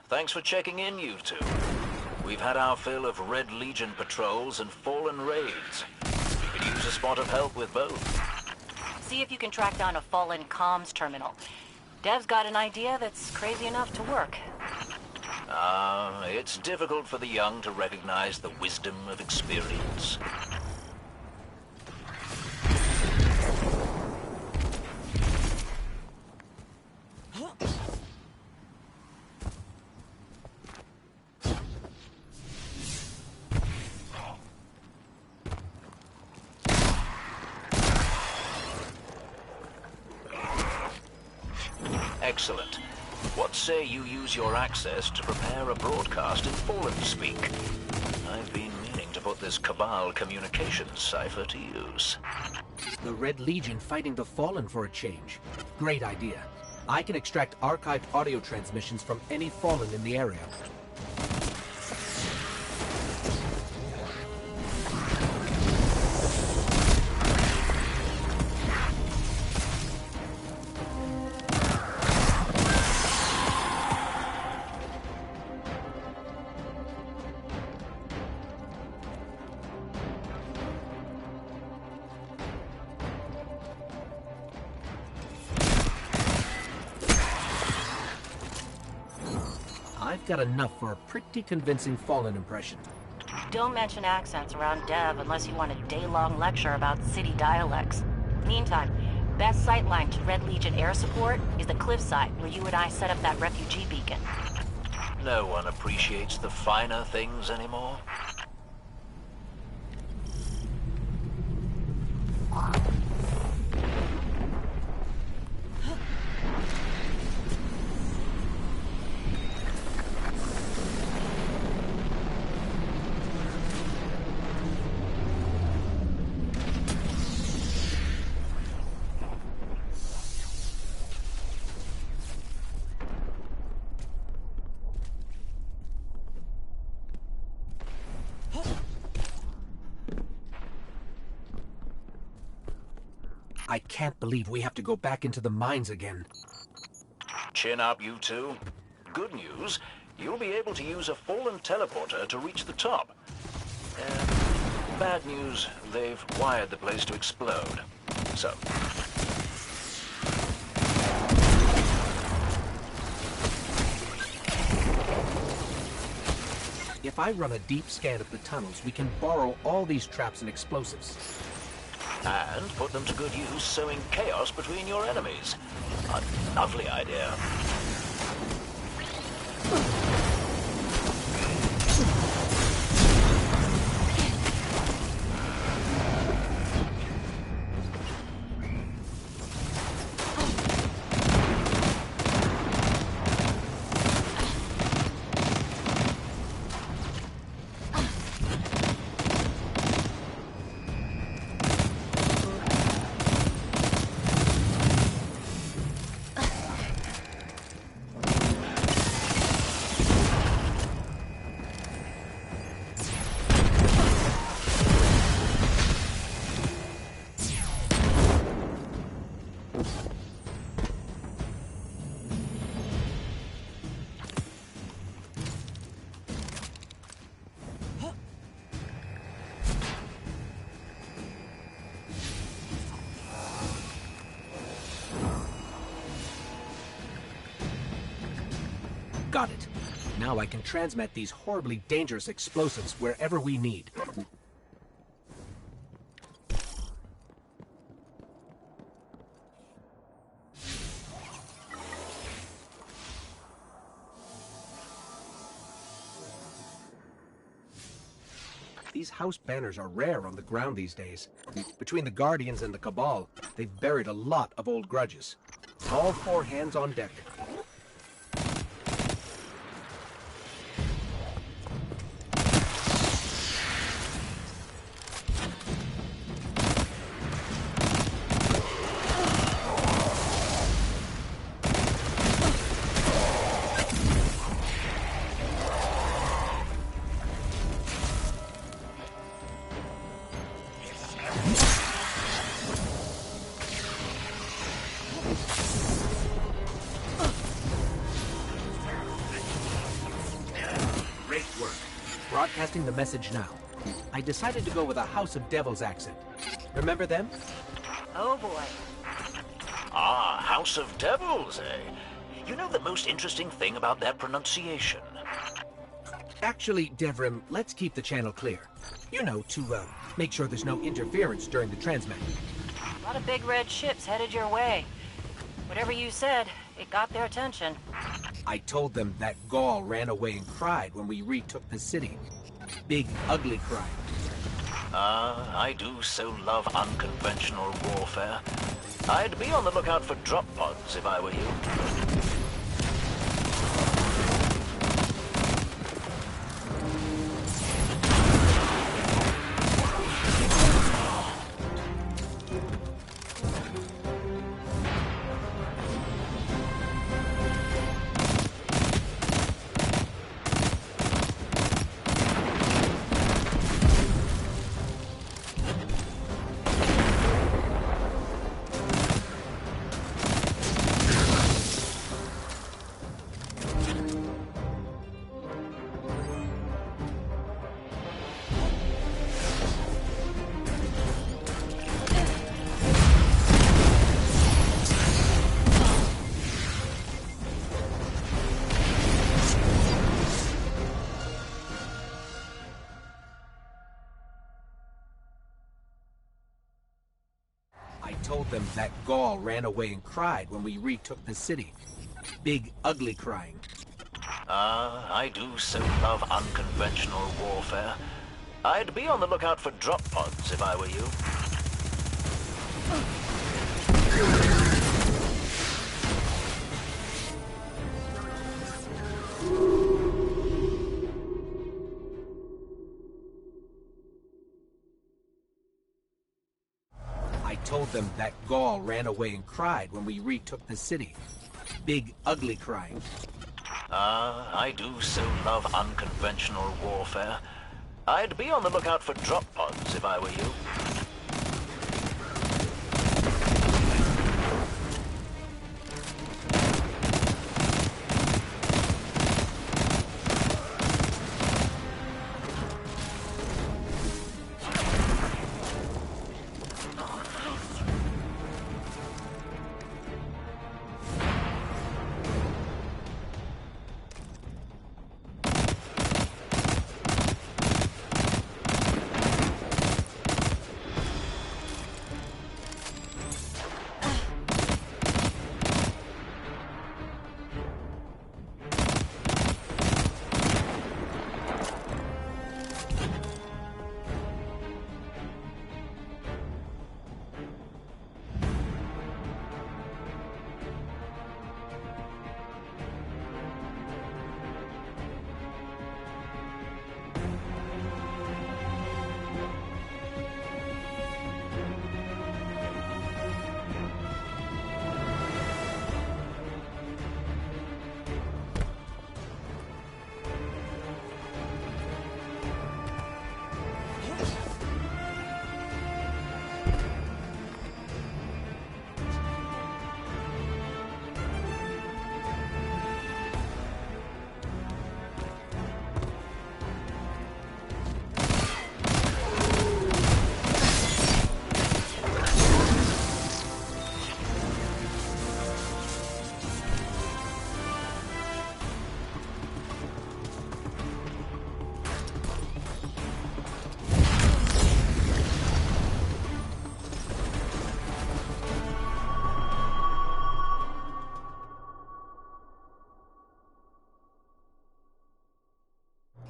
Thanks for checking in, you two. We've had our fill of Red Legion patrols and Fallen raids. We could use a spot of help with both. See if you can track down a Fallen comms terminal. Dev's got an idea that's crazy enough to work. It's difficult for the young to recognize the wisdom of experience. Excellent. What say you use your access to prepare a broadcast in Fallen speak? I've been meaning to put this Cabal communications cipher to use. The Red Legion fighting the Fallen for a change. Great idea. I can extract archived audio transmissions from any Fallen in the area. I've got enough for a pretty convincing Fallen impression. Don't mention accents around Dev unless you want a day-long lecture about city dialects. Meantime, best sightline to Red Legion air support is the cliffside where you and I set up that refugee beacon. No one appreciates the finer things anymore. I can't believe we have to go back into the mines again. Chin up, you two. Good news, you'll be able to use a Fallen teleporter to reach the top. Bad news, they've wired the place to explode. So... If I run a deep scan of the tunnels, we can borrow all these traps and explosives. And put them to good use sowing chaos between your enemies. A lovely idea. Got it. Now I can transmit these horribly dangerous explosives wherever we need. These house banners are rare on the ground these days. Between the Guardians and the Cabal, they've buried a lot of old grudges. All four hands on deck. Great work. Broadcasting the message now. I decided to go with a House of Devils accent. Remember them? Oh boy. Ah, House of Devils, eh? You know the most interesting thing about that pronunciation? Actually, Devrim, let's keep the channel clear. You know, to make sure there's no interference during the transmat. A lot of big red ships headed your way. Whatever you said, it got their attention. I told them that Gaul ran away and cried when we retook the city. Big, ugly cry. Ah, I do so love unconventional warfare. I'd be on the lookout for drop pods if I were you. I told them that Gaul ran away and cried when we retook the city. Big, ugly crying. Ah, I do so love unconventional warfare. I'd be on the lookout for drop pods if I were you. I told them that Gaul ran away and cried when we retook the city. Big, ugly crying. Ah, I do so love unconventional warfare. I'd be on the lookout for drop pods if I were you.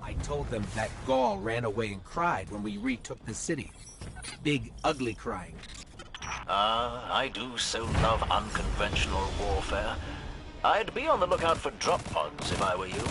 I told them that Gaul ran away and cried when we retook the city. Big, ugly crying. Ah, I do so love unconventional warfare. I'd be on the lookout for drop pods if I were you.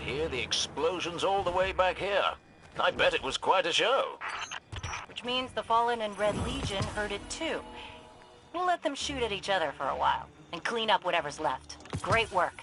hear the explosions all the way back here. I bet it was quite a show. Which means the Fallen and Red Legion heard it too. We'll let them shoot at each other for a while, and clean up whatever's left. Great work.